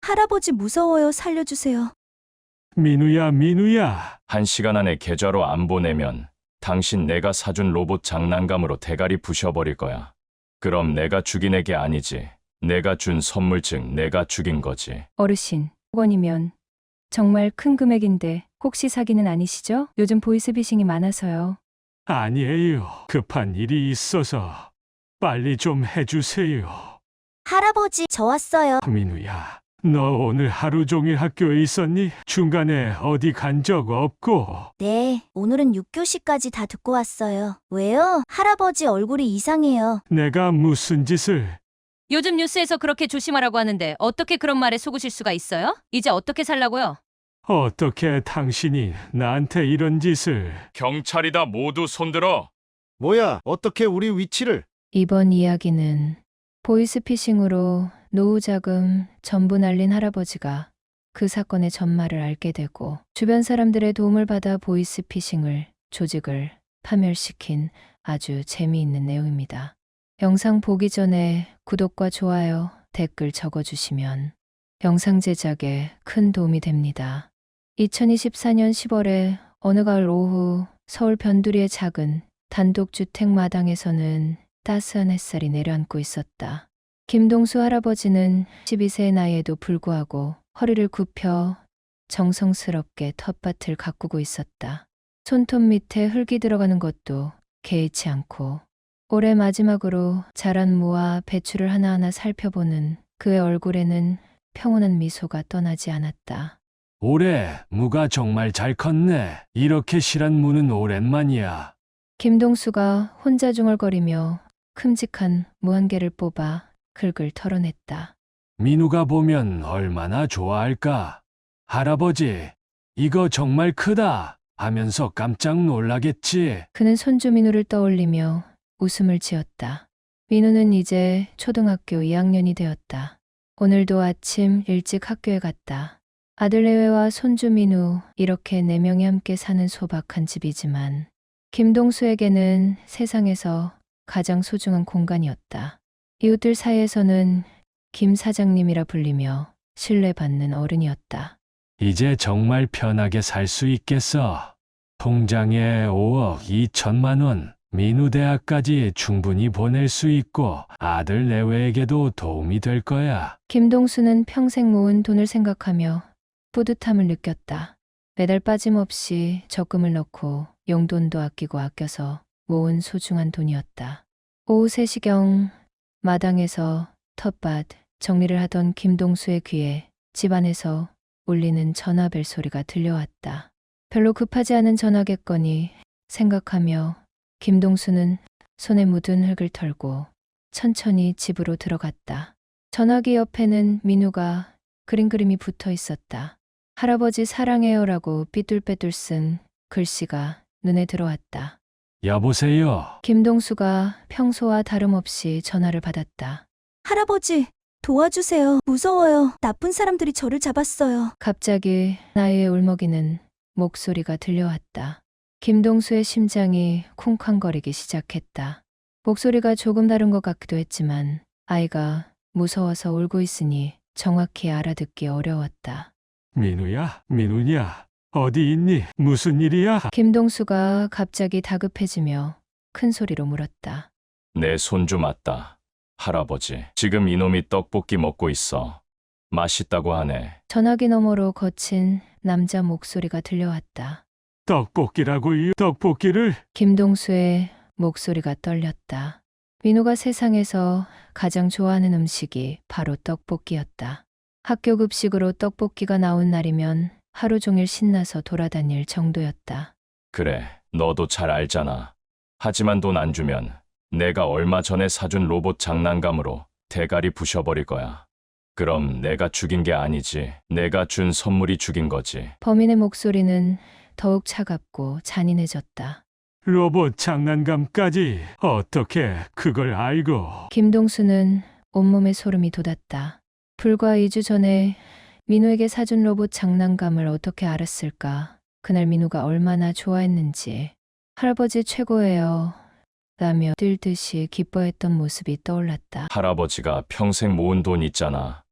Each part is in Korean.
할아버지 무서워요. 살려주세요. 민우야, 민우야. 1시간 안에 계좌로 안 보내면 당신 내가 사준 로봇 장난감으로 대가리 부셔버릴 거야. 그럼 내가 죽인 애게 아니지. 내가 준 선물 즉 내가 죽인 거지. 어르신, 100원이면 정말 큰 금액인데 혹시 사기는 아니시죠? 요즘 보이스피싱이 많아서요. 아니에요. 급한 일이 있어서 빨리 좀 해주세요. 할아버지, 저 왔어요. 민우야, 너 오늘 하루 종일 학교에 있었니? 중간에 어디 간 적 없고. 네, 오늘은 6교시까지 다 듣고 왔어요. 왜요? 할아버지 얼굴이 이상해요. 내가 무슨 짓을... 요즘 뉴스에서 그렇게 조심하라고 하는데 어떻게 그런 말에 속으실 수가 있어요? 이제 어떻게 살라고요? 어떻게 당신이 나한테 이런 짓을... 경찰이다. 모두 손들어. 뭐야, 어떻게 우리 위치를? 이번 이야기는 보이스피싱으로 노후 자금 전부 날린 할아버지가 그 사건의 전말을 알게 되고 주변 사람들의 도움을 받아 보이스피싱을 조직을 파멸시킨 아주 재미있는 내용입니다. 영상 보기 전에 구독과 좋아요, 댓글 적어주시면 영상 제작에 큰 도움이 됩니다. 2024년 10월에 어느 가을 오후 서울 변두리의 작은 단독주택 마당에서는 따스한 햇살이 내려앉고 있었다. 김동수 할아버지는 12세의 나이에도 불구하고 허리를 굽혀 정성스럽게 텃밭을 가꾸고 있었다. 손톱 밑에 흙이 들어가는 것도 개의치 않고 올해 마지막으로 자란 무와 배추를 하나하나 살펴보는 그의 얼굴에는 평온한 미소가 떠나지 않았다. 올해 무가 정말 잘 컸네. 이렇게 실한 무는 오랜만이야. 김동수가 혼자 중얼거리며 큼직한 무 한 개를 뽑아 긁을 털어냈다. 민우가 보면 얼마나 좋아할까. 할아버지, 이거 정말 크다 하면서 깜짝 놀라겠지. 그는 손주 민우를 떠올리며 웃음을 지었다. 민우는 이제 초등학교 2학년이 되었다. 오늘도 아침 일찍 학교에 갔다. 아들 내외와 손주 민우 이렇게 4명이 함께 사는 소박한 집이지만 김동수에게는 세상에서 가장 소중한 공간이었다. 이웃들 사이에서는 김 사장님이라 불리며 신뢰받는 어른이었다. 이제 정말 편하게 살 수 있겠어. 통장에 5억 2천만 원, 민우 대학까지 충분히 보낼 수 있고 아들 내외에게도 도움이 될 거야. 김동수는 평생 모은 돈을 생각하며 뿌듯함을 느꼈다. 매달 빠짐없이 적금을 넣고 용돈도 아끼고 아껴서 모은 소중한 돈이었다. 오후 3시경 마당에서 텃밭 정리를 하던 김동수의 귀에 집안에서 울리는 전화벨 소리가 들려왔다. 별로 급하지 않은 전화겠거니 생각하며 김동수는 손에 묻은 흙을 털고 천천히 집으로 들어갔다. 전화기 옆에는 민우가 그린 그림이 붙어 있었다. 할아버지 사랑해요라고 삐뚤빼뚤 쓴 글씨가 눈에 들어왔다. 여보세요. 김동수가 평소와 다름없이 전화를 받았다. 할아버지, 도와주세요. 무서워요. 나쁜 사람들이 저를 잡았어요. 갑자기 나의 울먹이는 목소리가 들려왔다. 김동수의 심장이 쿵쾅거리기 시작했다. 목소리가 조금 다른 것 같기도 했지만 아이가 무서워서 울고 있으니 정확히 알아듣기 어려웠다. 민우야, 민우냐? 어디 있니? 무슨 일이야? 김동수가 갑자기 다급해지며 큰 소리로 물었다. 내 손주 맞다. 할아버지, 지금 이놈이 떡볶이 먹고 있어. 맛있다고 하네. 전화기 너머로 거친 남자 목소리가 들려왔다. 떡볶이라고요? 떡볶이를? 김동수의 목소리가 떨렸다. 민우가 세상에서 가장 좋아하는 음식이 바로 떡볶이였다. 학교 급식으로 떡볶이가 나온 날이면 하루 종일 신나서 돌아다닐 정도였다. 그래, 너도 잘 알잖아. 하지만 돈 안 주면 내가 얼마 전에 사준 로봇 장난감으로 대가리 부셔버릴 거야. 그럼 내가 죽인 게 아니지. 내가 준 선물이 죽인 거지. 범인의 목소리는 더욱 차갑고 잔인해졌다. 로봇 장난감까지 어떻게 그걸 알고? 김동수는 온몸에 소름이 돋았다. 불과 2주 전에 민우에게 사준 로봇 장난감을 어떻게 알았을까? 그날 민우가 얼마나 좋아했는지. 할아버지 최고예요. 라며 뛸 듯이 기뻐했던 모습이 떠올랐다. 할아버지가 평생 모은 돈 있잖아.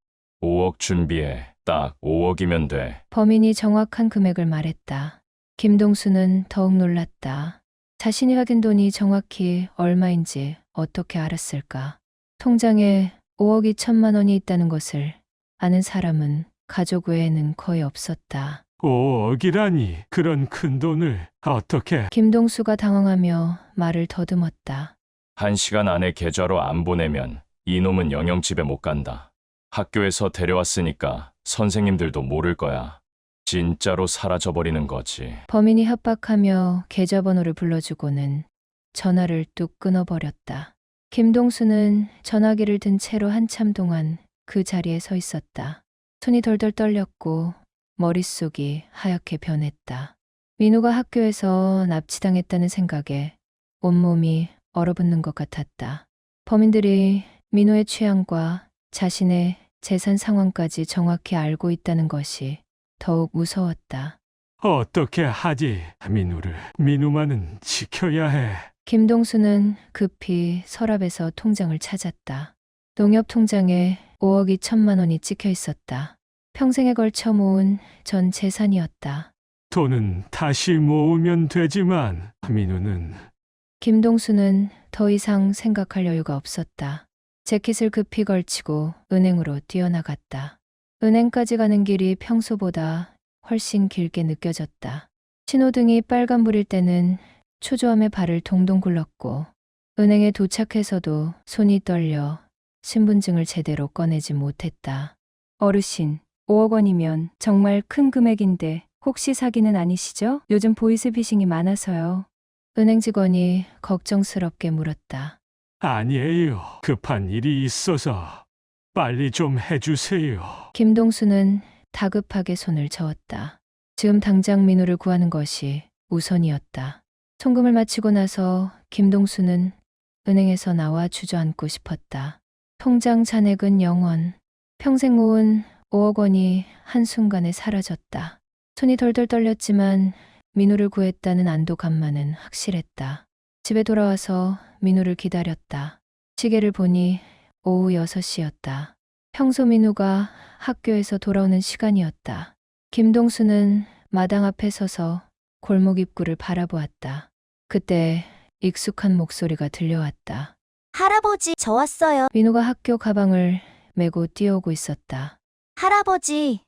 5억 준비해. 딱 5억이면 돼. 범인이 정확한 금액을 말했다. 김동수는 더욱 놀랐다. 자신이 확인 돈이 정확히 얼마인지 어떻게 알았을까? 통장에 5억 2천만 원이 있다는 것을 아는 사람은 가족 외에는 거의 없었다. 5억이라니 그런 큰 돈을 어떻게? 김동수가 당황하며 말을 더듬었다. 1시간 안에 계좌로 안 보내면 이놈은 영영 집에 못 간다. 학교에서 데려왔으니까 선생님들도 모를 거야. 진짜로 사라져버리는 거지. 범인이 협박하며 계좌번호를 불러주고는 전화를 뚝 끊어버렸다. 김동수는 전화기를 든 채로 한참 동안 그 자리에 서 있었다. 손이 덜덜 떨렸고 머릿속이 하얗게 변했다. 민우가 학교에서 납치당했다는 생각에 온몸이 얼어붙는 것 같았다. 범인들이 민우의 취향과 자신의 재산 상황까지 정확히 알고 있다는 것이 더욱 무서웠다. 어떻게 하지? 민우만은 지켜야 해. 김동수는 급히 서랍에서 통장을 찾았다. 농협 통장에 5억 2천만 원이 찍혀 있었다. 평생에 걸쳐 모은 전 재산이었다. 돈은 다시 모으면 되지만 민우는 김동수는 더 이상 생각할 여유가 없었다. 재킷을 급히 걸치고 은행으로 뛰어나갔다. 은행까지 가는 길이 평소보다 훨씬 길게 느껴졌다. 신호등이 빨간불일 때는 초조함에 발을 동동 굴렀고 은행에 도착해서도 손이 떨려 신분증을 제대로 꺼내지 못했다. 어르신, 5억 원이면 정말 큰 금액인데 혹시 사기는 아니시죠? 요즘 보이스피싱이 많아서요. 은행 직원이 걱정스럽게 물었다. 아니에요. 급한 일이 있어서 빨리 좀 해주세요. 김동수는 다급하게 손을 저었다. 지금 당장 민우를 구하는 것이 우선이었다. 송금을 마치고 나서 김동수는 은행에서 나와 주저앉고 싶었다. 통장 잔액은 0원. 평생 모은 5억 원이 한순간에 사라졌다. 손이 덜덜 떨렸지만 민우를 구했다는 안도감만은 확실했다. 집에 돌아와서 민우를 기다렸다. 시계를 보니 오후 6시였다. 평소 민우가 학교에서 돌아오는 시간이었다. 김동수는 마당 앞에 서서 골목 입구를 바라보았다. 그때 익숙한 목소리가 들려왔다. 할아버지, 저 왔어요. 민우가 학교 가방을 메고 뛰어오고 있었다. 할아버지,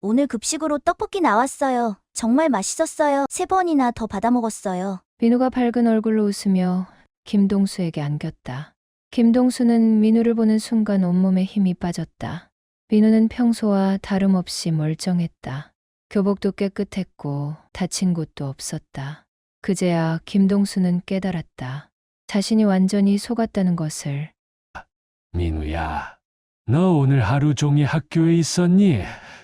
오늘 급식으로 떡볶이 나왔어요. 정말 맛있었어요. 3번이나 더 받아 먹었어요. 민우가 밝은 얼굴로 웃으며 김동수에게 안겼다. 김동수는 민우를 보는 순간 온몸에 힘이 빠졌다. 민우는 평소와 다름없이 멀쩡했다. 교복도 깨끗했고 다친 곳도 없었다. 그제야 김동수는 깨달았다. 자신이 완전히 속았다는 것을. 민우야, 너 오늘 하루 종일 학교에 있었니?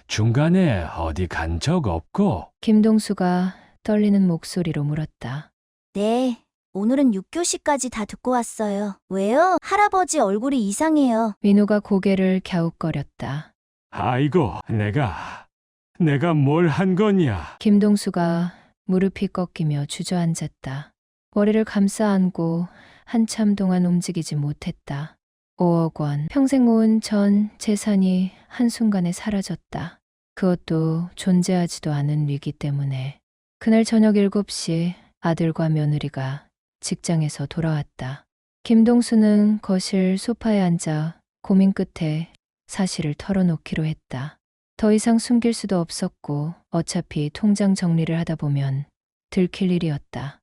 중간에 어디 간 적 없고? 김동수가 떨리는 목소리로 물었다. 네, 오늘은 6교시까지 다 듣고 왔어요. 왜요? 할아버지 얼굴이 이상해요. 민우가 고개를 갸웃거렸다. 아이고, 내가 뭘 한 거냐? 김동수가 무릎이 꺾이며 주저앉았다. 머리를 감싸 안고 한참 동안 움직이지 못했다. 5억 원, 평생 모은 전 재산이 한순간에 사라졌다. 그것도 존재하지도 않은 위기 때문에. 그날 저녁 7시 아들과 며느리가 직장에서 돌아왔다. 김동수는 거실 소파에 앉아 고민 끝에 사실을 털어놓기로 했다. 더 이상 숨길 수도 없었고 어차피 통장 정리를 하다 보면 들킬 일이었다.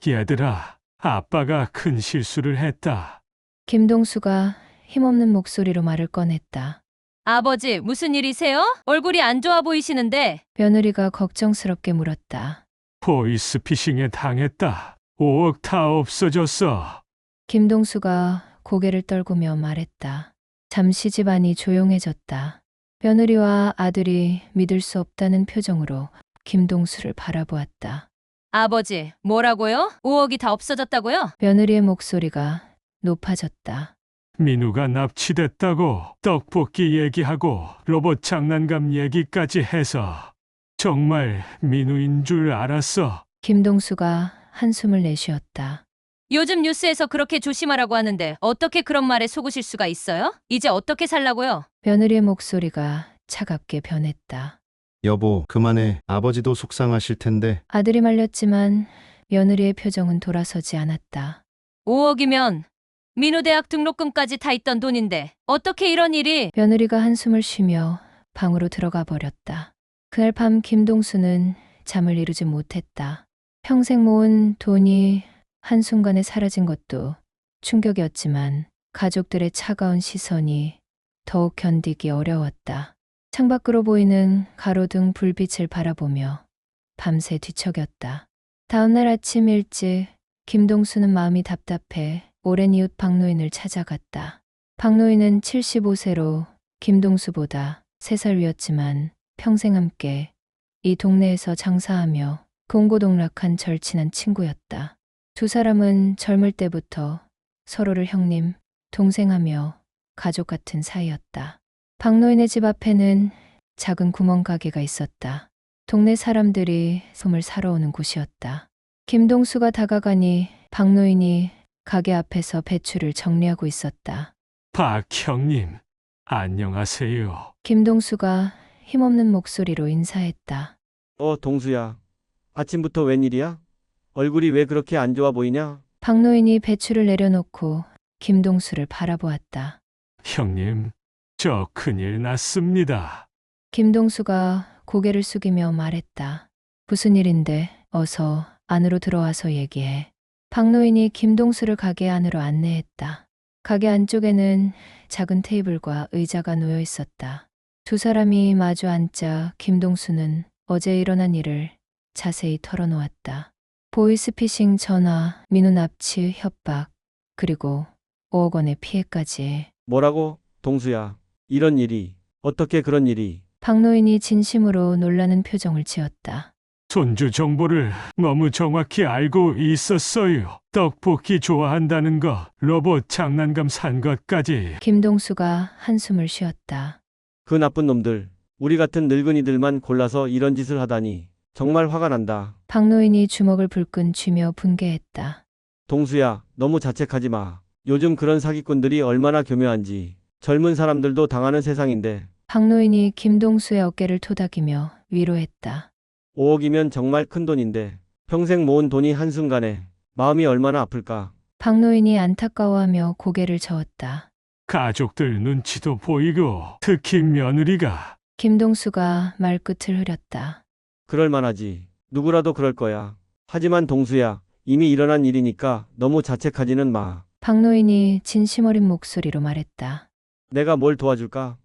얘들아, 아빠가 큰 실수를 했다. 김동수가 힘없는 목소리로 말을 꺼냈다. 아버지, 무슨 일이세요? 얼굴이 안 좋아 보이시는데. 며느리가 걱정스럽게 물었다. 보이스피싱에 당했다. 5억 다 없어졌어. 김동수가 고개를 떨구며 말했다. 잠시 집안이 조용해졌다. 며느리와 아들이 믿을 수 없다는 표정으로 김동수를 바라보았다. 아버지, 뭐라고요? 5억이 다 없어졌다고요? 며느리의 목소리가 높아졌다. 민우가 납치됐다고 떡볶이 얘기하고 로봇 장난감 얘기까지 해서 정말 민우인 줄 알았어. 김동수가 한숨을 내쉬었다. 요즘 뉴스에서 그렇게 조심하라고 하는데 어떻게 그런 말에 속으실 수가 있어요? 이제 어떻게 살라고요? 며느리의 목소리가 차갑게 변했다. 여보, 그만해. 아버지도 속상하실 텐데. 아들이 말렸지만 며느리의 표정은 돌아서지 않았다. 5억이면 민우 대학 등록금까지 다 있던 돈인데 어떻게 이런 일이? 며느리가 한숨을 쉬며 방으로 들어가 버렸다. 그날 밤 김동수는 잠을 이루지 못했다. 평생 모은 돈이 한순간에 사라진 것도 충격이었지만 가족들의 차가운 시선이 더욱 견디기 어려웠다. 창밖으로 보이는 가로등 불빛을 바라보며 밤새 뒤척였다. 다음날 아침 일찍 김동수는 마음이 답답해 오랜 이웃 박노인을 찾아갔다. 박노인은 75세로 김동수보다 3살 위였지만 평생 함께 이 동네에서 장사하며 동고동락한 절친한 친구였다. 두 사람은 젊을 때부터 서로를 형님, 동생하며 가족 같은 사이였다. 박노인의 집 앞에는 작은 구멍가게가 있었다. 동네 사람들이 솜을 사러 오는 곳이었다. 김동수가 다가가니 박노인이 가게 앞에서 배추를 정리하고 있었다. 박 형님, 안녕하세요. 김동수가 힘없는 목소리로 인사했다. 동수야. 아침부터 웬일이야? 얼굴이 왜 그렇게 안 좋아 보이냐? 박노인이 배추를 내려놓고 김동수를 바라보았다. 형님, 저 큰일 났습니다. 김동수가 고개를 숙이며 말했다. 무슨 일인데 어서 안으로 들어와서 얘기해. 박노인이 김동수를 가게 안으로 안내했다. 가게 안쪽에는 작은 테이블과 의자가 놓여 있었다. 두 사람이 마주 앉자 김동수는 어제 일어난 일을 자세히 털어놓았다. 보이스피싱 전화, 민우 납치, 협박, 그리고 5억 원의 피해까지. 뭐라고? 동수야. 이런 일이. 어떻게 그런 일이? 박노인이 진심으로 놀라는 표정을 지었다. 손주 정보를 너무 정확히 알고 있었어요. 떡볶이 좋아한다는 거, 로봇 장난감 산 것까지. 김동수가 한숨을 쉬었다. 그 나쁜 놈들. 우리 같은 늙은이들만 골라서 이런 짓을 하다니. 정말 화가 난다. 박노인이 주먹을 불끈 쥐며 분개했다. 동수야, 너무 자책하지 마. 요즘 그런 사기꾼들이 얼마나 교묘한지. 젊은 사람들도 당하는 세상인데. 박노인이 김동수의 어깨를 토닥이며 위로했다. 5억이면 정말 큰 돈인데. 평생 모은 돈이 한순간에. 마음이 얼마나 아플까. 박노인이 안타까워하며 고개를 저었다. 가족들 눈치도 보이고, 특히 며느리가. 김동수가 말끝을 흐렸다. 그럴 만하지. 누구라도 그럴 거야. 하지만 동수야, 이미 일어난 일이니까 너무 자책하지는 마. 박노인이 진심 어린 목소리로 말했다. 내가 뭘 도와줄까?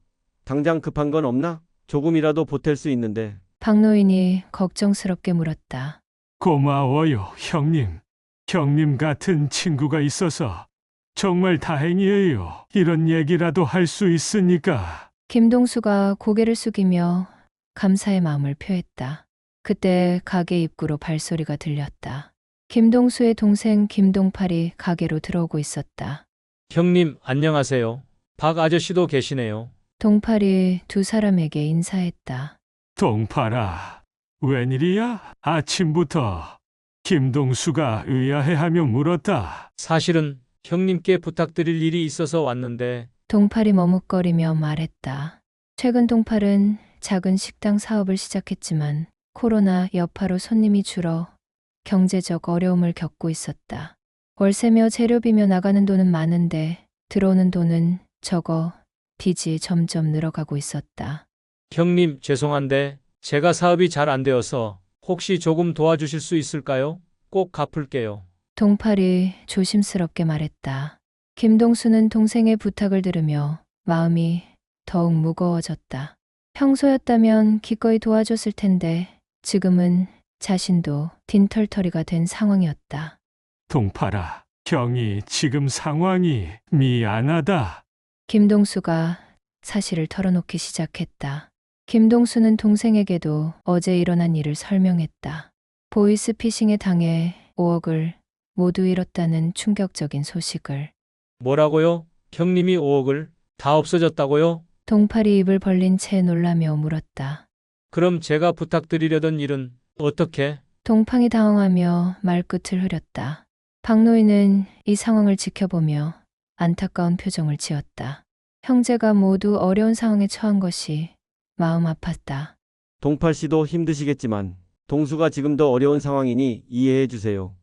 당장 급한 건 없나? 조금이라도 보탤 수 있는데. 박노인이 걱정스럽게 물었다. 고마워요, 형님. 형님 같은 친구가 있어서 정말 다행이에요. 이런 얘기라도 할 수 있으니까. 김동수가 고개를 숙이며 감사의 마음을 표했다. 그때 가게 입구로 발소리가 들렸다. 김동수의 동생 김동팔이 가게로 들어오고 있었다. 형님, 안녕하세요. 박 아저씨도 계시네요. 동팔이 두 사람에게 인사했다. 동팔아, 웬일이야? 아침부터 김동수가 의아해하며 물었다. 사실은 형님께 부탁드릴 일이 있어서 왔는데 동팔이 머뭇거리며 말했다. 최근 동팔은 작은 식당 사업을 시작했지만 코로나 여파로 손님이 줄어 경제적 어려움을 겪고 있었다. 월세며 재료비며 나가는 돈은 많은데 들어오는 돈은 적어 빚이 점점 늘어가고 있었다. 형님, 죄송한데 제가 사업이 잘 안 되어서 혹시 조금 도와주실 수 있을까요? 꼭 갚을게요. 동팔이 조심스럽게 말했다. 김동수는 동생의 부탁을 들으며 마음이 더욱 무거워졌다. 평소였다면 기꺼이 도와줬을 텐데 지금은 자신도 딘털터리가 된 상황이었다. 동팔아, 형이 지금 상황이 미안하다. 김동수가 사실을 털어놓기 시작했다. 김동수는 동생에게도 어제 일어난 일을 설명했다. 보이스피싱에 당해 5억을 모두 잃었다는 충격적인 소식을. 뭐라고요? 형님이 5억을 다 없어졌다고요? 동팔이 입을 벌린 채 놀라며 물었다. 그럼 제가 부탁드리려던 일은 어떻게? 동팡이 당황하며 말끝을 흐렸다. 박노인은 이 상황을 지켜보며 안타까운 표정을 지었다. 형제가 모두 어려운 상황에 처한 것이 마음 아팠다. 동팔 씨도 힘드시겠지만 동수가 지금도 어려운 상황이니 이해해 주세요.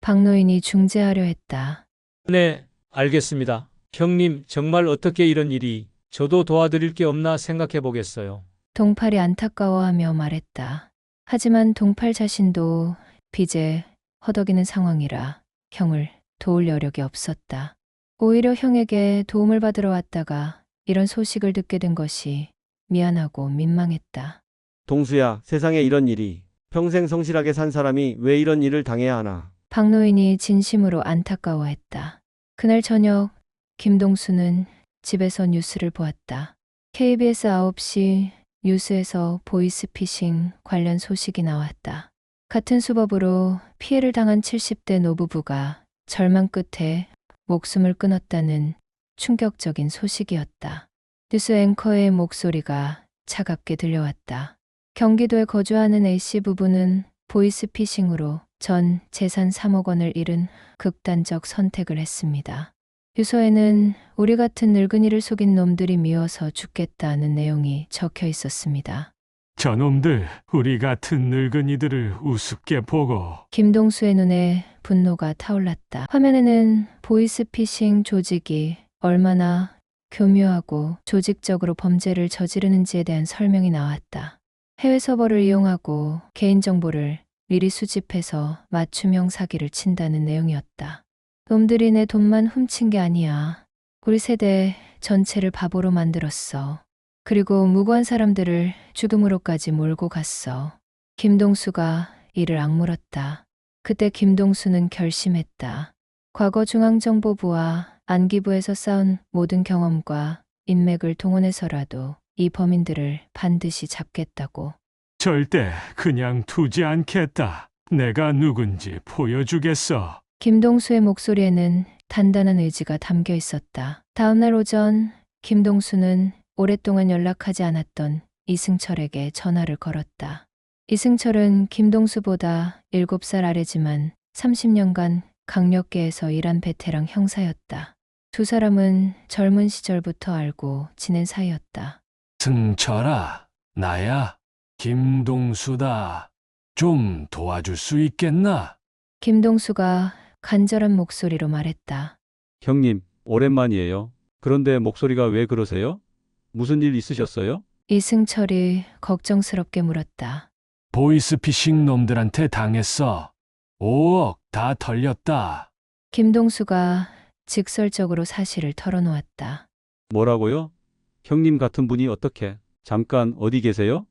박노인이 중재하려 했다. 네, 알겠습니다. 형님, 정말 어떻게 이런 일이 저도 도와드릴 게 없나 생각해 보겠어요. 동팔이 안타까워하며 말했다. 하지만 동팔 자신도 빚에 허덕이는 상황이라 형을 도울 여력이 없었다. 오히려 형에게 도움을 받으러 왔다가 이런 소식을 듣게 된 것이 미안하고 민망했다. 동수야, 세상에 이런 일이. 평생 성실하게 산 사람이 왜 이런 일을 당해야 하나. 박노인이 진심으로 안타까워했다. 그날 저녁 김동수는 집에서 뉴스를 보았다. KBS 9시 뉴스에서 보이스피싱 관련 소식이 나왔다. 같은 수법으로 피해를 당한 70대 노부부가 절망 끝에 목숨을 끊었다는 충격적인 소식이었다. 뉴스 앵커의 목소리가 차갑게 들려왔다. 경기도에 거주하는 A씨 부부는 보이스피싱으로 전 재산 3억 원을 잃은 극단적 선택을 했습니다. 유서에는 우리 같은 늙은이를 속인 놈들이 미워서 죽겠다는 내용이 적혀 있었습니다. 저놈들 우리 같은 늙은이들을 우습게 보고 김동수의 눈에 분노가 타올랐다. 화면에는 보이스피싱 조직이 얼마나 교묘하고 조직적으로 범죄를 저지르는지에 대한 설명이 나왔다. 해외 서버를 이용하고 개인정보를 미리 수집해서 맞춤형 사기를 친다는 내용이었다. 놈들이 내 돈만 훔친 게 아니야. 우리 세대 전체를 바보로 만들었어. 그리고 무고한 사람들을 죽음으로까지 몰고 갔어. 김동수가 이를 악물었다. 그때 김동수는 결심했다. 과거 중앙정보부와 안기부에서 쌓은 모든 경험과 인맥을 동원해서라도 이 범인들을 반드시 잡겠다고. 절대 그냥 두지 않겠다. 내가 누군지 보여주겠어. 김동수의 목소리에는 단단한 의지가 담겨 있었다. 다음날 오전 김동수는 오랫동안 연락하지 않았던 이승철에게 전화를 걸었다. 이승철은 김동수보다 7살 아래지만 30년간 강력계에서 일한 베테랑 형사였다. 두 사람은 젊은 시절부터 알고 지낸 사이였다. 승철아, 나야. 김동수다. 좀 도와줄 수 있겠나? 김동수가 간절한 목소리로 말했다. 형님, 오랜만이에요. 그런데 목소리가 왜 그러세요? 무슨 일 있으셨어요? 이승철이 걱정스럽게 물었다. 보이스피싱 놈들한테 당했어. 5억 다 털렸다. 김동수가 직설적으로 사실을 털어놓았다. 뭐라고요? 형님 같은 분이 어떻게? 잠깐 어디 계세요?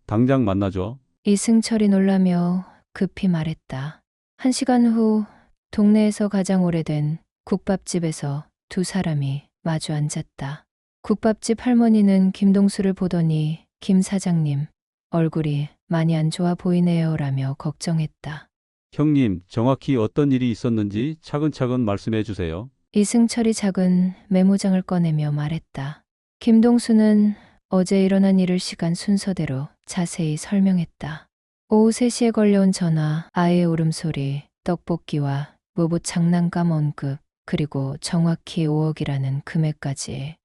당장 만나죠. 이승철이 놀라며 급히 말했다. 1시간 후 동네에서 가장 오래된 국밥집에서 두 사람이 마주 앉았다. 국밥집 할머니는 김동수를 보더니 김 사장님, 얼굴이 많이 안 좋아 보이네요라며 걱정했다. 형님, 정확히 어떤 일이 있었는지 차근차근 말씀해 주세요. 이승철이 작은 메모장을 꺼내며 말했다. 김동수는 어제 일어난 일을 시간 순서대로 자세히 설명했다. 오후 3시에 걸려온 전화, 아이의 울음소리, 떡볶이와 로봇 장난감 언급, 그리고 정확히 5억이라는 금액까지.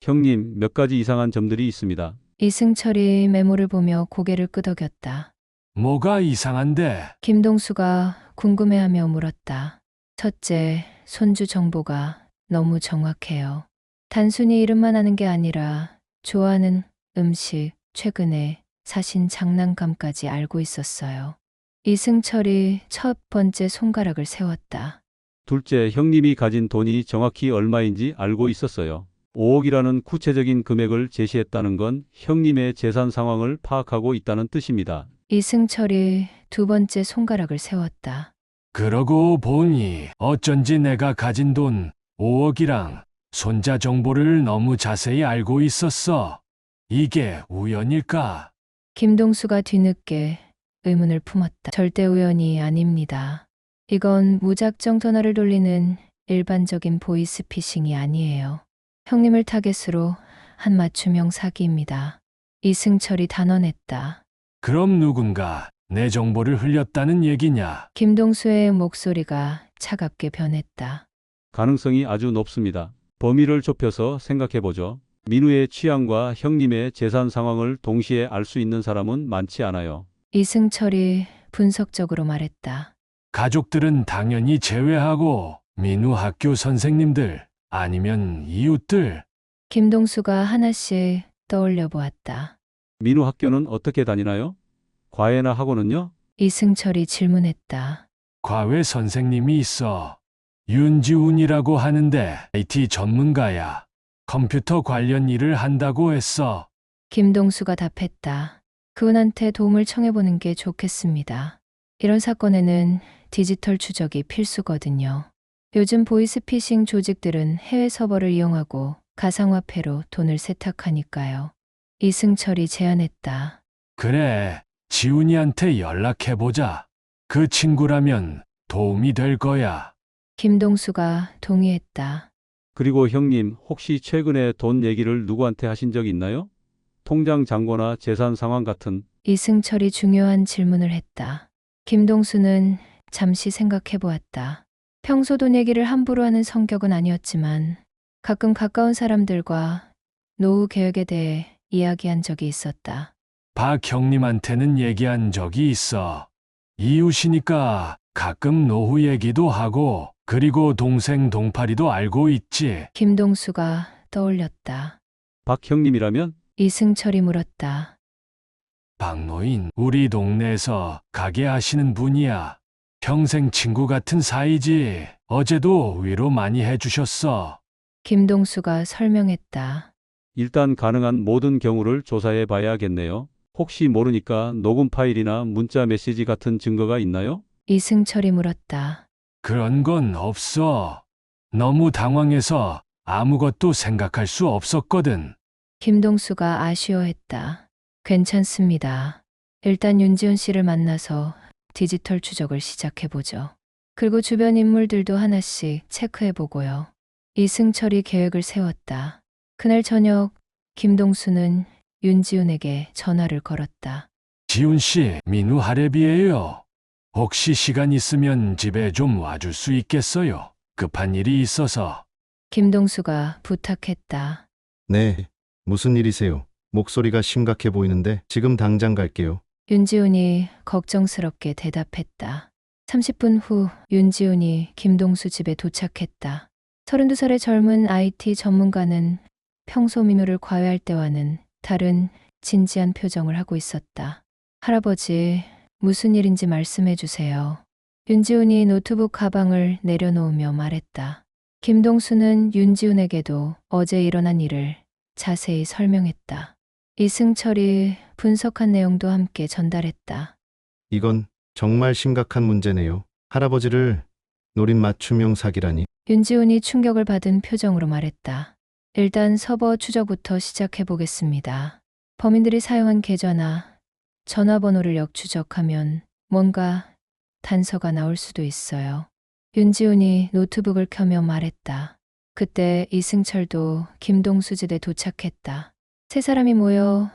형님, 몇 가지 이상한 점들이 있습니다. 이승철이 메모를 보며 고개를 끄덕였다. 뭐가 이상한데? 김동수가 궁금해하며 물었다. 첫째, 손주 정보가 너무 정확해요. 단순히 이름만 아는 게 아니라 좋아하는 음식, 최근에 사신 장난감까지 알고 있었어요. 이승철이 첫 번째 손가락을 세웠다. 둘째, 형님이 가진 돈이 정확히 얼마인지 알고 있었어요. 5억이라는 구체적인 금액을 제시했다는 건 형님의 재산 상황을 파악하고 있다는 뜻입니다. 이승철이 두 번째 손가락을 세웠다. 그러고 보니 어쩐지 내가 가진 돈 5억이랑 손자 정보를 너무 자세히 알고 있었어. 이게 우연일까? 김동수가 뒤늦게 의문을 품었다. 절대 우연이 아닙니다. 이건 무작정 전화를 돌리는 일반적인 보이스피싱이 아니에요. 형님을 타겟으로 한 맞춤형 사기입니다. 이승철이 단언했다. 그럼 누군가 내 정보를 흘렸다는 얘기냐? 김동수의 목소리가 차갑게 변했다. 가능성이 아주 높습니다. 범위를 좁혀서 생각해 보죠. 민우의 취향과 형님의 재산 상황을 동시에 알 수 있는 사람은 많지 않아요. 이승철이 분석적으로 말했다. 가족들은 당연히 제외하고 민우 학교 선생님들 아니면 이웃들. 김동수가 하나씩 떠올려 보았다. 민우 학교는 어떻게 다니나요? 과외나 학원은요? 이승철이 질문했다. 과외 선생님이 있어. 윤지훈이라고 하는데 IT 전문가야. 컴퓨터 관련 일을 한다고 했어. 김동수가 답했다. 그분한테 도움을 청해보는 게 좋겠습니다. 이런 사건에는 디지털 추적이 필수거든요. 요즘 보이스피싱 조직들은 해외 서버를 이용하고 가상화폐로 돈을 세탁하니까요. 이승철이 제안했다. 그래, 지훈이한테 연락해보자. 그 친구라면 도움이 될 거야. 김동수가 동의했다. 그리고 형님, 혹시 최근에 돈 얘기를 누구한테 하신 적 있나요? 통장 잔고나 재산 상황 같은. 이승철이 중요한 질문을 했다. 김동수는 잠시 생각해 보았다. 평소 돈 얘기를 함부로 하는 성격은 아니었지만 가끔 가까운 사람들과 노후 계획에 대해 이야기한 적이 있었다. 박 형님한테는 얘기한 적이 있어. 이웃이니까 가끔 노후 얘기도 하고, 그리고 동생 동파리도 알고 있지. 김동수가 떠올렸다. 박 형님이라면? 이승철이 물었다. 박노인, 우리 동네에서 가게 하시는 분이야. 평생 친구 같은 사이지. 어제도 위로 많이 해주셨어. 김동수가 설명했다. 일단 가능한 모든 경우를 조사해 봐야겠네요. 혹시 모르니까 녹음 파일이나 문자 메시지 같은 증거가 있나요? 이승철이 물었다. 그런 건 없어. 너무 당황해서 아무것도 생각할 수 없었거든. 김동수가 아쉬워했다. 괜찮습니다. 일단 윤지훈 씨를 만나서 디지털 추적을 시작해보죠. 그리고 주변 인물들도 하나씩 체크해보고요. 이승철이 계획을 세웠다. 그날 저녁 김동수는 윤지훈에게 전화를 걸었다. 지훈 씨, 민우 하랩이에요. 혹시 시간 있으면 집에 좀 와줄 수 있겠어요? 급한 일이 있어서. 김동수가 부탁했다. 네, 무슨 일이세요? 목소리가 심각해 보이는데 지금 당장 갈게요. 윤지훈이 걱정스럽게 대답했다. 30분 후 윤지훈이 김동수 집에 도착했다. 32살의 젊은 IT 전문가는 평소 민우를 과외할 때와는 다른 진지한 표정을 하고 있었다. 할아버지, 무슨 일인지 말씀해 주세요. 윤지훈이 노트북 가방을 내려놓으며 말했다. 김동수는 윤지훈에게도 어제 일어난 일을 자세히 설명했다. 이승철이 분석한 내용도 함께 전달했다. 이건 정말 심각한 문제네요. 할아버지를 노린 맞춤형 사기라니. 윤지훈이 충격을 받은 표정으로 말했다. 일단 서버 추적부터 시작해 보겠습니다. 범인들이 사용한 계좌나 전화번호를 역추적하면 뭔가 단서가 나올 수도 있어요. 윤지훈이 노트북을 켜며 말했다. 그때 이승철도 김동수 집에 도착했다. 세 사람이 모여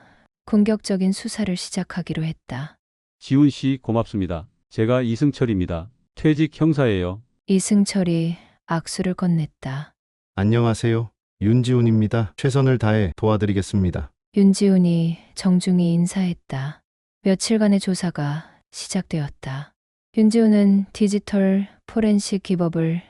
공격적인 수사를 시작하기로 했다. 지훈 씨 고맙습니다. 제가 이승철입니다. 퇴직 형사예요. 이승철이 악수를 건넸다. 안녕하세요. 윤지훈입니다. 최선을 다해 도와드리겠습니다. 윤지훈이 정중히 인사했다. 며칠간의 조사가 시작되었다. 윤지훈은 디지털 포렌식 기법을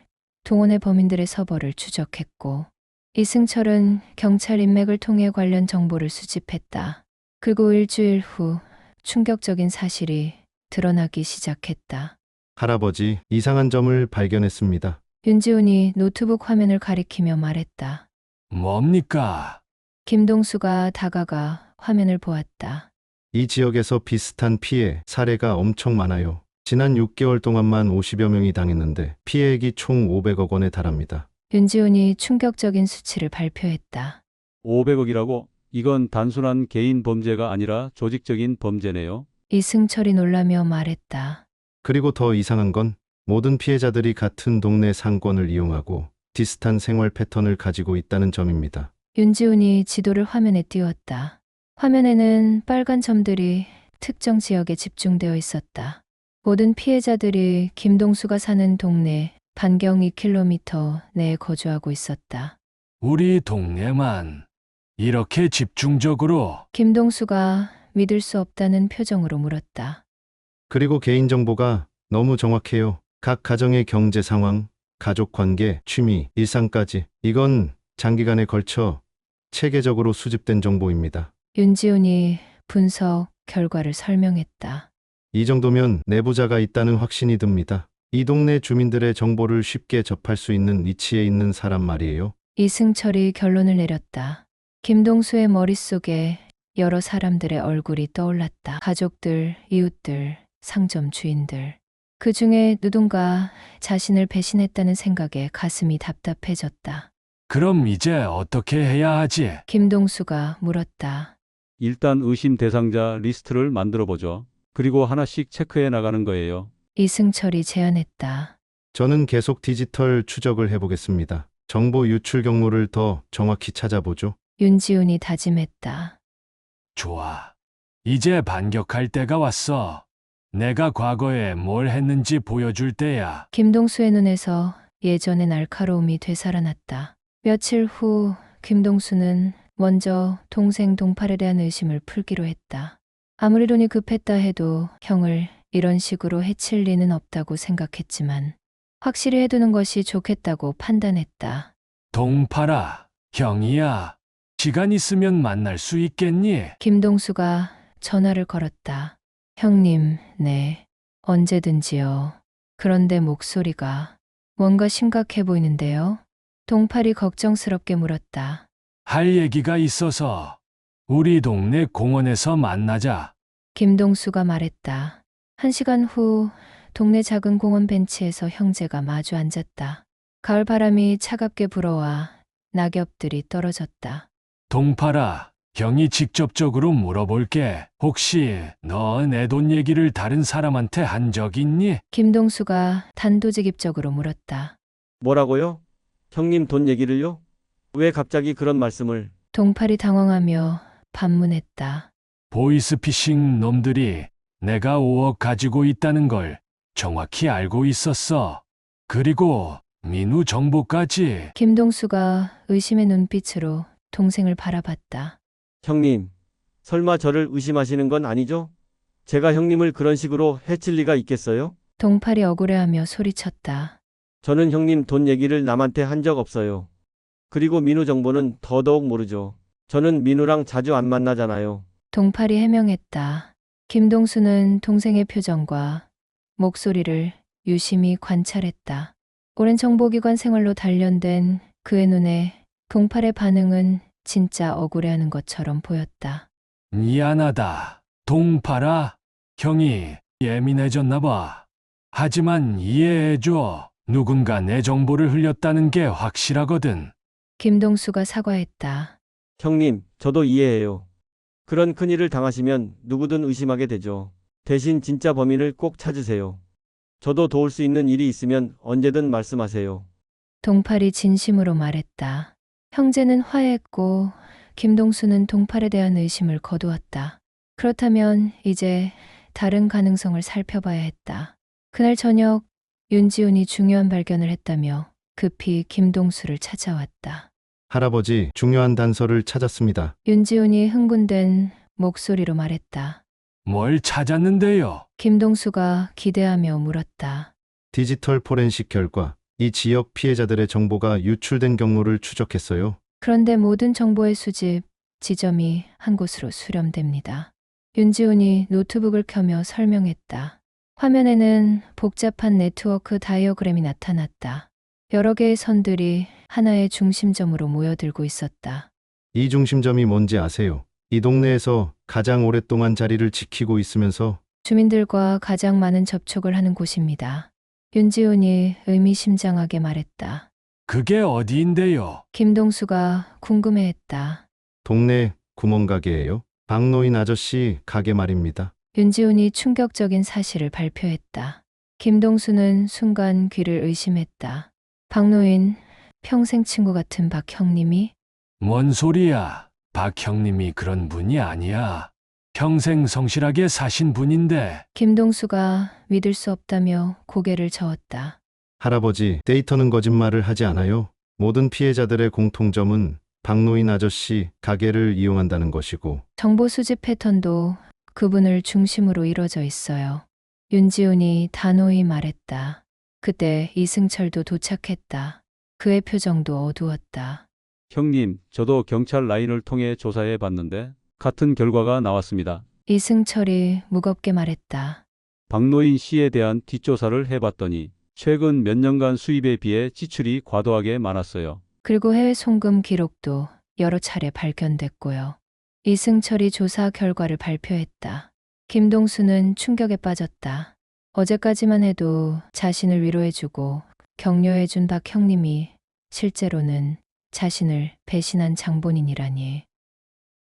동원해 범인들의 서버를 추적했고, 이승철은 경찰 인맥을 통해 관련 정보를 수집했다. 그리고 일주일 후 충격적인 사실이 드러나기 시작했다. 할아버지, 이상한 점을 발견했습니다. 윤지훈이 노트북 화면을 가리키며 말했다. 뭡니까? 김동수가 다가가 화면을 보았다. 이 지역에서 비슷한 피해 사례가 엄청 많아요. 지난 6개월 동안만 50여 명이 당했는데 피해액이 총 500억 원에 달합니다. 윤지훈이 충격적인 수치를 발표했다. 500억이라고? 이건 단순한 개인 범죄가 아니라 조직적인 범죄네요. 이승철이 놀라며 말했다. 그리고 더 이상한 건 모든 피해자들이 같은 동네 상권을 이용하고 비슷한 생활 패턴을 가지고 있다는 점입니다. 윤지훈이 지도를 화면에 띄웠다. 화면에는 빨간 점들이 특정 지역에 집중되어 있었다. 모든 피해자들이 김동수가 사는 동네 반경 2km 내에 거주하고 있었다. 우리 동네만 이렇게 집중적으로 김동수가 믿을 수 없다는 표정으로 물었다. 그리고 개인정보가 너무 정확해요. 각 가정의 경제 상황, 가족 관계, 취미, 일상까지. 이건 장기간에 걸쳐 체계적으로 수집된 정보입니다. 윤지훈이 분석 결과를 설명했다. 이 정도면 내부자가 있다는 확신이 듭니다. 이 동네 주민들의 정보를 쉽게 접할 수 있는 위치에 있는 사람 말이에요. 이승철이 결론을 내렸다. 김동수의 머릿속에 여러 사람들의 얼굴이 떠올랐다. 가족들, 이웃들, 상점 주인들. 그 중에 누군가 자신을 배신했다는 생각에 가슴이 답답해졌다. 그럼 이제 어떻게 해야 하지? 김동수가 물었다. 일단 의심 대상자 리스트를 만들어 보죠. 그리고 하나씩 체크해 나가는 거예요. 이승철이 제안했다. 저는 계속 디지털 추적을 해보겠습니다. 정보 유출 경로를 더 정확히 찾아보죠. 윤지훈이 다짐했다. 좋아. 이제 반격할 때가 왔어. 내가 과거에 뭘 했는지 보여줄 때야. 김동수의 눈에서 예전의 날카로움이 되살아났다. 며칠 후 김동수는 먼저 동생 동팔에 대한 의심을 풀기로 했다. 아무리 돈이 급했다 해도 형을 이런 식으로 해칠 리는 없다고 생각했지만 확실히 해두는 것이 좋겠다고 판단했다. 동팔아, 형이야. 시간 있으면 만날 수 있겠니? 김동수가 전화를 걸었다. 형님, 네. 언제든지요. 그런데 목소리가 뭔가 심각해 보이는데요. 동팔이 걱정스럽게 물었다. 할 얘기가 있어서 우리 동네 공원에서 만나자. 김동수가 말했다. 1시간 후 동네 작은 공원 벤치에서 형제가 마주 앉았다. 가을 바람이 차갑게 불어와 낙엽들이 떨어졌다. 동팔아, 형이 직접적으로 물어볼게. 혹시 너 내 돈 얘기를 다른 사람한테 한 적 있니? 김동수가 단도직입적으로 물었다. 뭐라고요? 형님 돈 얘기를요? 왜 갑자기 그런 말씀을? 동팔이 당황하며 반문했다. 보이스피싱 놈들이 내가 5억 가지고 있다는 걸 정확히 알고 있었어. 그리고 민우 정보까지. 김동수가 의심의 눈빛으로 동생을 바라봤다. 형님, 설마 저를 의심하시는 건 아니죠? 제가 형님을 그런 식으로 해칠 리가 있겠어요? 동팔이 억울해하며 소리쳤다. 저는 형님 돈 얘기를 남한테 한 적 없어요. 그리고 민우 정보는 더더욱 모르죠. 저는 민우랑 자주 안 만나잖아요. 동팔이 해명했다. 김동수는 동생의 표정과 목소리를 유심히 관찰했다. 오랜 정보기관 생활로 단련된 그의 눈에 동팔의 반응은 진짜 억울해하는 것처럼 보였다. 미안하다. 동팔아, 형이 예민해졌나 봐. 하지만 이해해줘. 누군가 내 정보를 흘렸다는 게 확실하거든. 김동수가 사과했다. 형님, 저도 이해해요. 그런 큰일을 당하시면 누구든 의심하게 되죠. 대신 진짜 범인을 꼭 찾으세요. 저도 도울 수 있는 일이 있으면 언제든 말씀하세요. 동팔이 진심으로 말했다. 형제는 화해했고 김동수는 동팔에 대한 의심을 거두었다. 그렇다면 이제 다른 가능성을 살펴봐야 했다. 그날 저녁 윤지훈이 중요한 발견을 했다며 급히 김동수를 찾아왔다. 할아버지, 중요한 단서를 찾았습니다. 윤지훈이 흥분된 목소리로 말했다. 뭘 찾았는데요? 김동수가 기대하며 물었다. 디지털 포렌식 결과 이 지역 피해자들의 정보가 유출된 경로를 추적했어요. 그런데 모든 정보의 수집, 지점이 한 곳으로 수렴됩니다. 윤지훈이 노트북을 켜며 설명했다. 화면에는 복잡한 네트워크 다이어그램이 나타났다. 여러 개의 선들이 하나의 중심점으로 모여들고 있었다. 이 중심점이 뭔지 아세요? 이 동네에서 가장 오랫동안 자리를 지키고 있으면서 주민들과 가장 많은 접촉을 하는 곳입니다. 윤지훈이 의미심장하게 말했다. 그게 어디인데요? 김동수가 궁금해했다. 동네 구멍가게예요. 박노인 아저씨 가게 말입니다. 윤지훈이 충격적인 사실을 발표했다. 김동수는 순간 귀를 의심했다. 박노인, 평생 친구 같은 박 형님이? 뭔 소리야? 박 형님이 그런 분이 아니야. 평생 성실하게 사신 분인데. 김동수가 믿을 수 없다며 고개를 저었다. 할아버지, 데이터는 거짓말을 하지 않아요. 모든 피해자들의 공통점은 박노인 아저씨 가게를 이용한다는 것이고 정보 수집 패턴도 그분을 중심으로 이루어져 있어요. 윤지훈이 단호히 말했다. 그때 이승철도 도착했다. 그의 표정도 어두웠다. 형님, 저도 경찰 라인을 통해 조사해 봤는데 같은 결과가 나왔습니다. 이승철이 무겁게 말했다. 박노인 씨에 대한 뒷조사를 해봤더니 최근 몇 년간 수입에 비해 지출이 과도하게 많았어요. 그리고 해외 송금 기록도 여러 차례 발견됐고요. 이승철이 조사 결과를 발표했다. 김동수는 충격에 빠졌다. 어제까지만 해도 자신을 위로해주고 격려해준 박 형님이 실제로는 자신을 배신한 장본인이라니.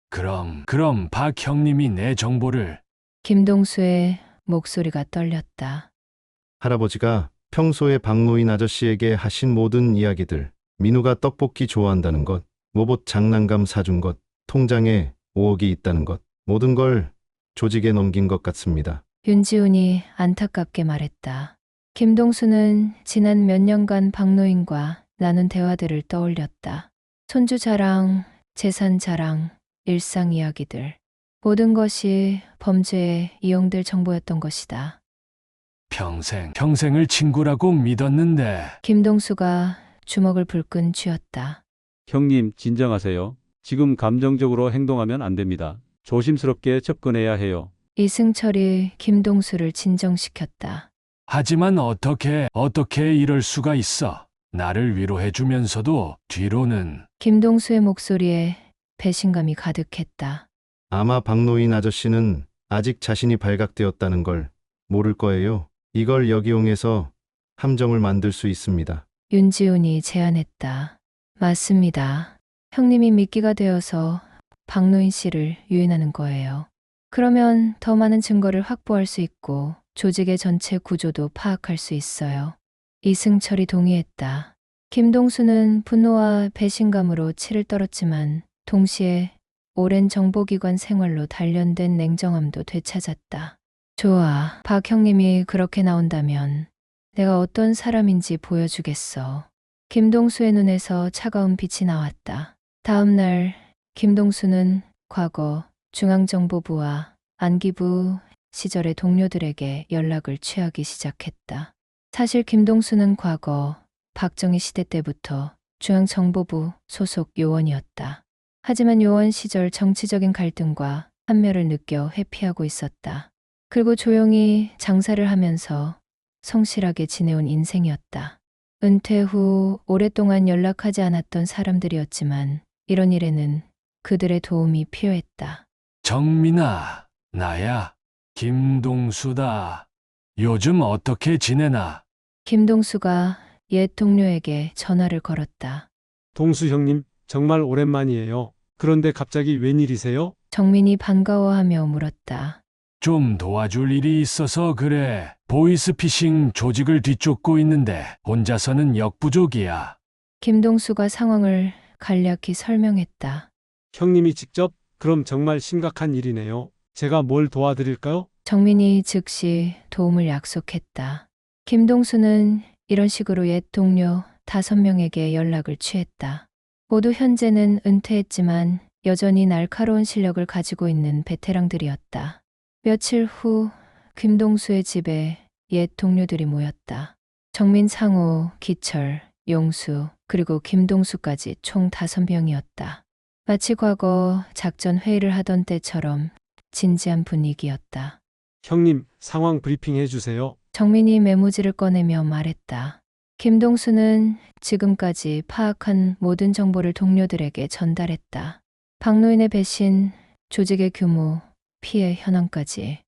그럼 박 형님이 내 정보를 김동수의 목소리가 떨렸다. 할아버지가 평소에 박노인 아저씨에게 하신 모든 이야기들, 민우가 떡볶이 좋아한다는 것, 로봇 장난감 사준 것, 통장에 5억이 있다는 것, 모든 걸 조직에 넘긴 것 같습니다. 윤지훈이 안타깝게 말했다. 김동수는 지난 몇 년간 박노인과 나눈 대화들을 떠올렸다. 손주 자랑, 재산 자랑, 일상 이야기들. 모든 것이 범죄에 이용될 정보였던 것이다. 평생을 친구라고 믿었는데 김동수가 주먹을 불끈 쥐었다. 형님, 진정하세요. 지금 감정적으로 행동하면 안 됩니다. 조심스럽게 접근해야 해요. 이승철이 김동수를 진정시켰다. 하지만 어떻게 이럴 수가 있어. 나를 위로해주면서도 뒤로는 김동수의 목소리에 배신감이 가득했다. 아마 박노인 아저씨는 아직 자신이 발각되었다는 걸 모를 거예요. 이걸 역이용해서 함정을 만들 수 있습니다. 윤지훈이 제안했다. 맞습니다. 형님이 미끼가 되어서 박노인 씨를 유인하는 거예요. 그러면 더 많은 증거를 확보할 수 있고 조직의 전체 구조도 파악할 수 있어요. 이승철이 동의했다. 김동수는 분노와 배신감으로 치를 떨었지만 동시에 오랜 정보기관 생활로 단련된 냉정함도 되찾았다. 좋아, 박 형님이 그렇게 나온다면 내가 어떤 사람인지 보여주겠어. 김동수의 눈에서 차가운 빛이 나왔다. 다음 날 김동수는 과거 중앙정보부와 안기부 시절의 동료들에게 연락을 취하기 시작했다. 사실 김동수는 과거 박정희 시대 때부터 중앙정보부 소속 요원이었다. 하지만 요원 시절 정치적인 갈등과 한멸을 느껴 회피하고 있었다. 그리고 조용히 장사를 하면서 성실하게 지내온 인생이었다. 은퇴 후 오랫동안 연락하지 않았던 사람들이었지만 이런 일에는 그들의 도움이 필요했다. 정민아, 나야. 김동수다. 요즘 어떻게 지내나? 김동수가 옛 동료에게 전화를 걸었다. 동수 형님, 정말 오랜만이에요. 그런데 갑자기 웬일이세요? 정민이 반가워하며 물었다. 좀 도와줄 일이 있어서 그래. 보이스피싱 조직을 뒤쫓고 있는데 혼자서는 역부족이야. 김동수가 상황을 간략히 설명했다. 형님이 직접? 그럼 정말 심각한 일이네요. 제가 뭘 도와드릴까요? 정민이 즉시 도움을 약속했다. 김동수는 이런 식으로 옛 동료 5명에게 연락을 취했다. 모두 현재는 은퇴했지만 여전히 날카로운 실력을 가지고 있는 베테랑들이었다. 며칠 후 김동수의 집에 옛 동료들이 모였다. 정민, 상우, 기철, 용수, 그리고 김동수까지 총 5명이었다. 마치 과거 작전 회의를 하던 때처럼 진지한 분위기였다. 형님, 상황 브리핑 해주세요. 정민이 메모지를 꺼내며 말했다. 김동수는 지금까지 파악한 모든 정보를 동료들에게 전달했다. 박노인의 배신, 조직의 규모, 피해 현황까지.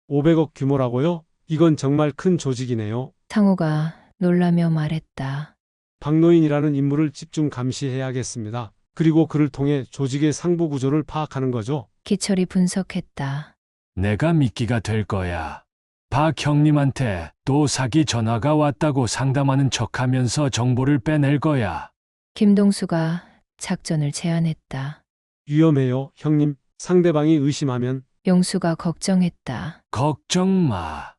500억 규모라고요? 이건 정말 큰 조직이네요. 상우가 놀라며 말했다. 박노인이라는 인물을 집중 감시해야겠습니다. 그리고 그를 통해 조직의 상부 구조를 파악하는 거죠. 기철이 분석했다. 내가 미끼가 될 거야. 박 형님한테 또 사기 전화가 왔다고 상담하는 척하면서 정보를 빼낼 거야. 김동수가 작전을 제안했다. 위험해요, 형님. 상대방이 의심하면. 용수가 걱정했다. 걱정 마.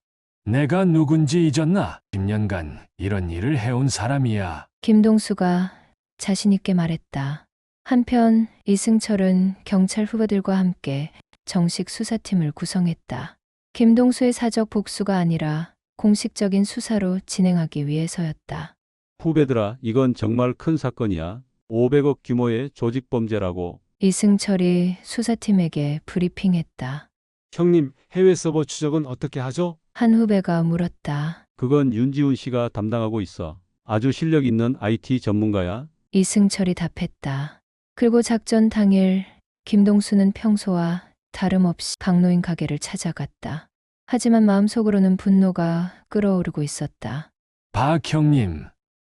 내가 누군지 잊었나? 10년간 이런 일을 해온 사람이야. 김동수가 자신있게 말했다. 한편 이승철은 경찰 후배들과 함께 정식 수사팀을 구성했다. 김동수의 사적 복수가 아니라 공식적인 수사로 진행하기 위해서였다. 후배들아, 이건 정말 큰 사건이야. 500억 규모의 조직범죄라고. 이승철이 수사팀에게 브리핑했다. 형님, 해외 서버 추적은 어떻게 하죠? 한 후배가 물었다. 그건 윤지훈 씨가 담당하고 있어. 아주 실력 있는 IT 전문가야. 이승철이 답했다. 그리고 작전 당일 김동수는 평소와 다름없이 박노인 가게를 찾아갔다. 하지만 마음속으로는 분노가 끓어오르고 있었다. 박 형님,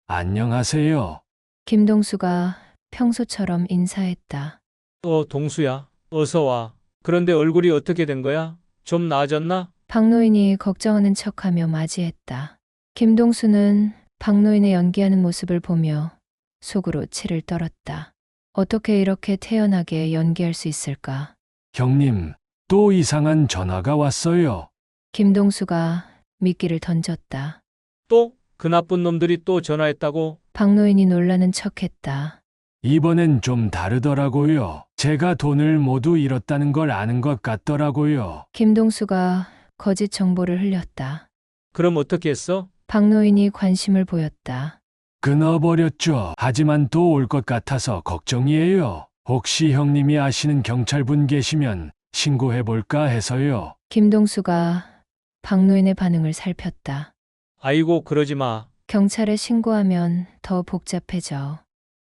안녕하세요. 김동수가 평소처럼 인사했다. 동수야, 어서 와. 그런데 얼굴이 어떻게 된 거야? 좀 나아졌나? 박노인이 걱정하는 척하며 맞이했다. 김동수는 박노인의 연기하는 모습을 보며 속으로 치를 떨었다. 어떻게 이렇게 태연하게 연기할 수 있을까? 형님, 또 이상한 전화가 왔어요. 김동수가 미끼를 던졌다. 또? 그 나쁜 놈들이 또 전화했다고? 박노인이 놀라는 척했다. 이번엔 좀 다르더라고요. 제가 돈을 모두 잃었다는 걸 아는 것 같더라고요. 김동수가 거짓 정보를 흘렸다. 그럼 어떻게 했어? 박노인이 관심을 보였다. 끊어버렸죠. 하지만 또 올 것 같아서 걱정이에요. 혹시 형님이 아시는 경찰분 계시면 신고해볼까 해서요. 김동수가 박노인의 반응을 살폈다. 아이고, 그러지 마. 경찰에 신고하면 더 복잡해져.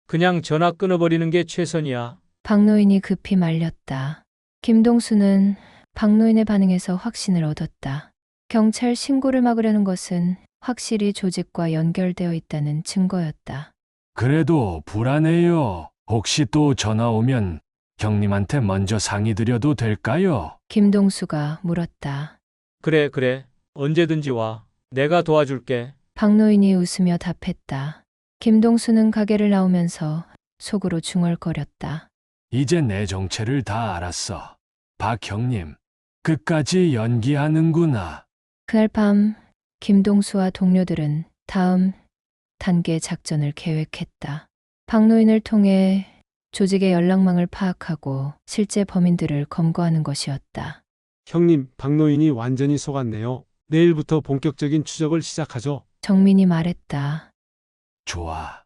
그냥 전화 끊어버리는 게 최선이야. 박노인이 급히 말렸다. 김동수는 박노인의 반응에서 확신을 얻었다. 경찰 신고를 막으려는 것은 확실히 조직과 연결되어 있다는 증거였다. 그래도 불안해요. 혹시 또 전화 오면 형님한테 먼저 상의드려도 될까요? 김동수가 물었다. 그래. 언제든지 와. 내가 도와줄게. 박노인이 웃으며 답했다. 김동수는 가게를 나오면서 속으로 중얼거렸다. 이제 내 정체를 다 알았어. 박 형님, 끝까지 연기하는구나. 그날 밤 김동수와 동료들은 다음 단계 작전을 계획했다. 박노인을 통해 조직의 연락망을 파악하고 실제 범인들을 검거하는 것이었다. 형님, 박노인이 완전히 속았네요. 내일부터 본격적인 추적을 시작하죠. 정민이 말했다. 좋아.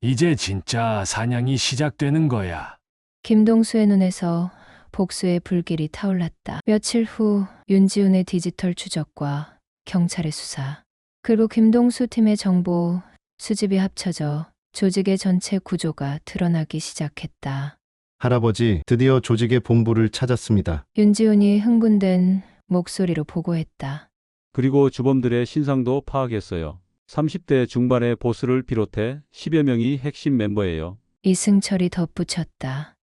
이제 진짜 사냥이 시작되는 거야. 김동수의 눈에서 복수의 불길이 타올랐다. 며칠 후 윤지훈의 디지털 추적과 경찰의 수사, 그리고 김동수 팀의 정보 수집이 합쳐져 조직의 전체 구조가 드러나기 시작했다. 할아버지, 드디어 조직의 본부를 찾았습니다. 윤지훈이 흥분된 목소리로 보고했다. 그리고 주범들의 신상도 파악했어요. 30대 중반의 보스를 비롯해 10여 명이 핵심 멤버예요. 이승철이 덧붙였다.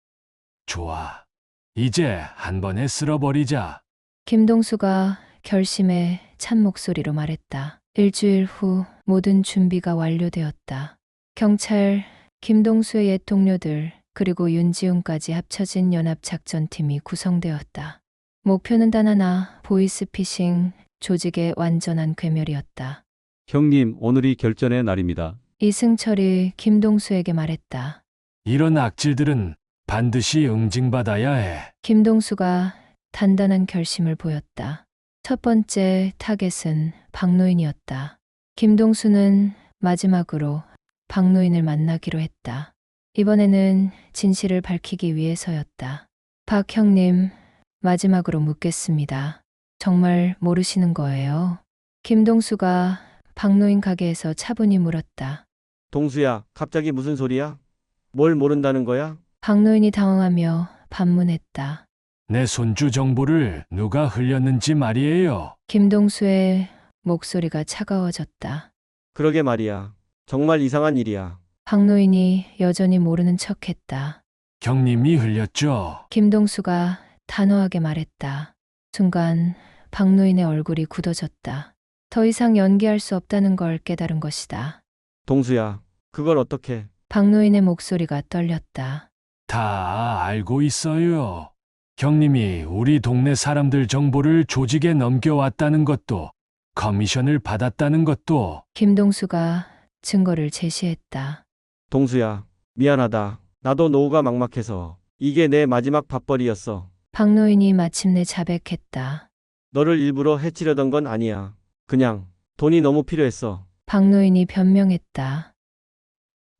좋아. 이제 한 번에 쓸어버리자. 김동수가 결심에 찬 목소리로 말했다. 일주일 후 모든 준비가 완료되었다. 경찰, 김동수의 옛 동료들, 그리고 윤지훈까지 합쳐진 연합작전팀이 구성되었다. 목표는 단 하나, 보이스피싱 조직의 완전한 괴멸이었다. 형님, 오늘이 결전의 날입니다. 이승철이 김동수에게 말했다. 이런 악질들은 반드시 응징받아야 해. 김동수가 단단한 결심을 보였다. 첫 번째 타겟은 박노인이었다. 김동수는 마지막으로 박노인을 만나기로 했다. 이번에는 진실을 밝히기 위해서였다. 박 형님, 마지막으로 묻겠습니다. 정말 모르시는 거예요? 김동수가 박노인 가게에서 차분히 물었다. 동수야, 갑자기 무슨 소리야? 뭘 모른다는 거야? 박노인이 당황하며 반문했다. 내 손주 정보를 누가 흘렸는지 말이에요. 김동수의 목소리가 차가워졌다. 그러게 말이야. 정말 이상한 일이야. 박노인이 여전히 모르는 척했다. 형님이 흘렸죠. 김동수가 단호하게 말했다. 순간 박노인의 얼굴이 굳어졌다. 더 이상 연기할 수 없다는 걸 깨달은 것이다. 동수야, 그걸 어떻게? 박노인의 목소리가 떨렸다. 다 알고 있어요. 형님이 우리 동네 사람들 정보를 조직에 넘겨왔다는 것도, 커미션을 받았다는 것도. 김동수가 증거를 제시했다. 동수야, 미안하다. 나도 노후가 막막해서 이게 내 마지막 밥벌이였어. 박노인이 마침내 자백했다. 너를 일부러 해치려던 건 아니야. 그냥 돈이 너무 필요했어. 박노인이 변명했다.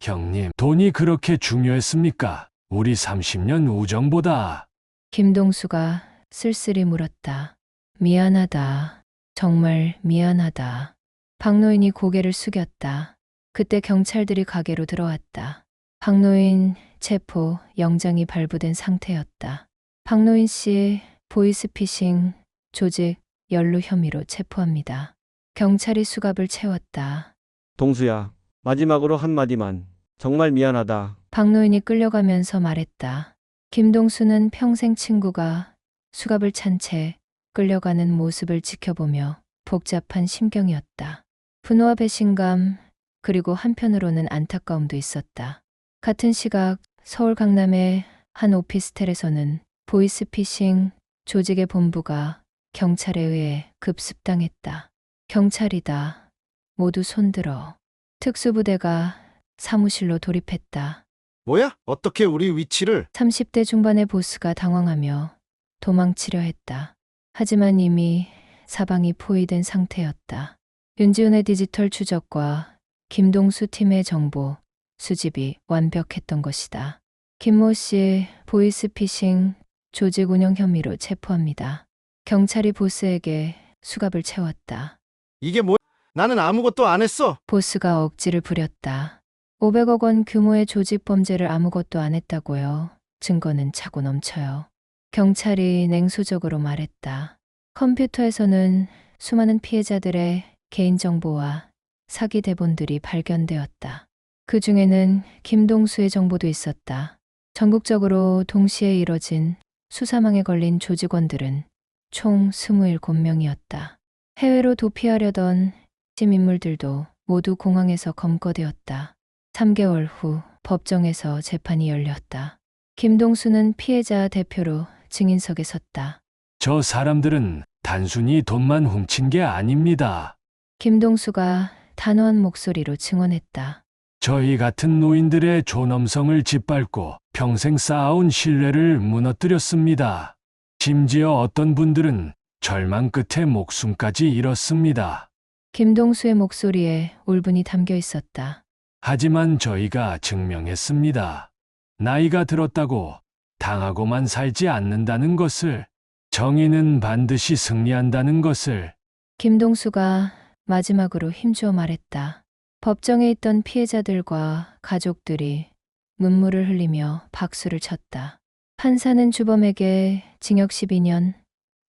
형님, 돈이 그렇게 중요했습니까? 우리 30년 우정보다. 김동수가 쓸쓸히 물었다. 미안하다. 정말 미안하다. 박노인이 고개를 숙였다. 그때 경찰들이 가게로 들어왔다. 박노인 체포 영장이 발부된 상태였다. 박노인 씨 보이스피싱 조직 연루 혐의로 체포합니다. 경찰이 수갑을 채웠다. 동수야, 마지막으로 한마디만. 정말 미안하다. 박노인이 끌려가면서 말했다. 김동수는 평생 친구가 수갑을 찬 채 끌려가는 모습을 지켜보며 복잡한 심경이었다. 분노와 배신감, 그리고 한편으로는 안타까움도 있었다. 같은 시각 서울 강남의 한 오피스텔에서는 보이스피싱 조직의 본부가 경찰에 의해 급습당했다. 경찰이다. 모두 손들어. 특수부대가 사무실로 돌입했다. 뭐야? 어떻게 우리 위치를? 30대 중반의 보스가 당황하며 도망치려 했다. 하지만 이미 사방이 포위된 상태였다. 윤지훈의 디지털 추적과 김동수 팀의 정보 수집이 완벽했던 것이다. 김모 씨 보이스피싱 조직 운영 혐의로 체포합니다. 경찰이 보스에게 수갑을 채웠다. 이게 뭐야? 나는 아무것도 안 했어. 보스가 억지를 부렸다. 500억 원 규모의 조직 범죄를 아무것도 안 했다고요. 증거는 차고 넘쳐요. 경찰이 냉소적으로 말했다. 컴퓨터에서는 수많은 피해자들의 개인정보와 사기 대본들이 발견되었다. 그 중에는 김동수의 정보도 있었다. 전국적으로 동시에 이뤄진 수사망에 걸린 조직원들은 총 27명이었다. 해외로 도피하려던 핵심 인물들도 모두 공항에서 검거되었다. 3개월 후 법정에서 재판이 열렸다. 김동수는 피해자 대표로 증인석에 섰다. 저 사람들은 단순히 돈만 훔친 게 아닙니다. 김동수가 단호한 목소리로 증언했다. 저희 같은 노인들의 존엄성을 짓밟고 평생 쌓아온 신뢰를 무너뜨렸습니다. 심지어 어떤 분들은 절망 끝에 목숨까지 잃었습니다. 김동수의 목소리에 울분이 담겨 있었다. 하지만 저희가 증명했습니다. 나이가 들었다고 당하고만 살지 않는다는 것을, 정의는 반드시 승리한다는 것을. 김동수가 마지막으로 힘주어 말했다. 법정에 있던 피해자들과 가족들이 눈물을 흘리며 박수를 쳤다. 판사는 주범에게 징역 12년,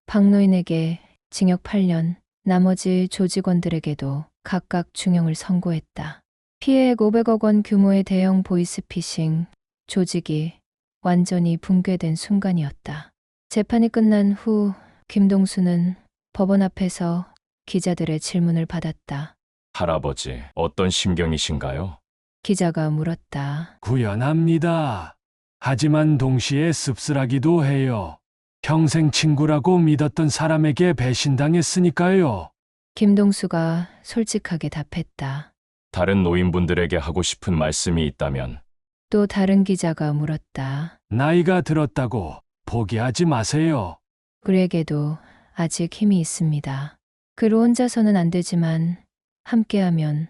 박노인에게 징역 8년, 나머지 조직원들에게도 각각 중형을 선고했다. 피해액 500억 원 규모의 대형 보이스피싱 조직이 완전히 붕괴된 순간이었다. 재판이 끝난 후 김동수는 법원 앞에서 기자들의 질문을 받았다. 할아버지, 어떤 심경이신가요? 기자가 물었다. 구현합니다. 하지만 동시에 씁쓸하기도 해요. 평생 친구라고 믿었던 사람에게 배신당했으니까요. 김동수가 솔직하게 답했다. 다른 노인분들에게 하고 싶은 말씀이 있다면 또 다른 기자가 물었다. 나이가 들었다고 포기하지 마세요. 그에게도 아직 힘이 있습니다. 그로 혼자서는 안 되지만 함께하면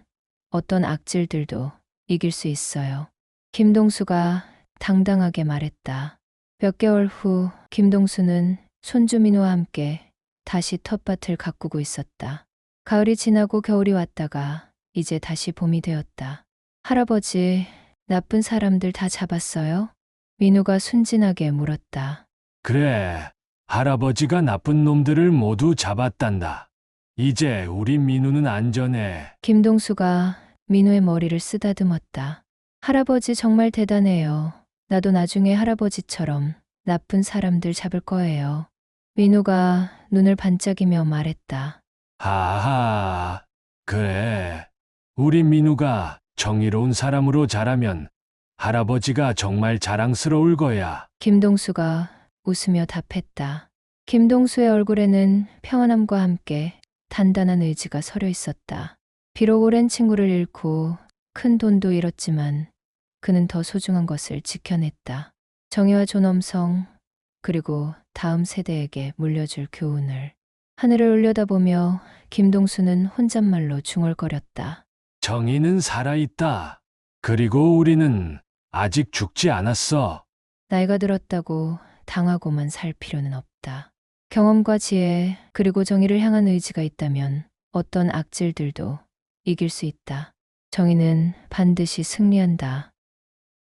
어떤 악질들도 이길 수 있어요. 김동수가 당당하게 말했다. 몇 개월 후 김동수는 손주 민호와 함께 다시 텃밭을 가꾸고 있었다. 가을이 지나고 겨울이 왔다가 이제 다시 봄이 되었다. 할아버지, 나쁜 사람들 다 잡았어요? 민호가 순진하게 물었다. 그래, 할아버지가 나쁜 놈들을 모두 잡았단다. 이제 우리 민우는 안전해. 김동수가 민호의 머리를 쓰다듬었다. 할아버지 정말 대단해요. 나도 나중에 할아버지처럼 나쁜 사람들 잡을 거예요. 민호가 눈을 반짝이며 말했다. 하하, 그래. 우리 민우가 정의로운 사람으로 자라면 할아버지가 정말 자랑스러울 거야. 김동수가 웃으며 답했다. 김동수의 얼굴에는 평안함과 함께 단단한 의지가 서려 있었다. 비록 오랜 친구를 잃고 큰 돈도 잃었지만 그는 더 소중한 것을 지켜냈다. 정의와 존엄성, 그리고 다음 세대에게 물려줄 교훈을. 하늘을 올려다보며 김동수는 혼잣말로 중얼거렸다. 정의는 살아있다. 그리고 우리는 아직 죽지 않았어. 나이가 들었다고 당하고만 살 필요는 없다. 경험과 지혜, 그리고 정의를 향한 의지가 있다면 어떤 악질들도 이길 수 있다. 정의는 반드시 승리한다.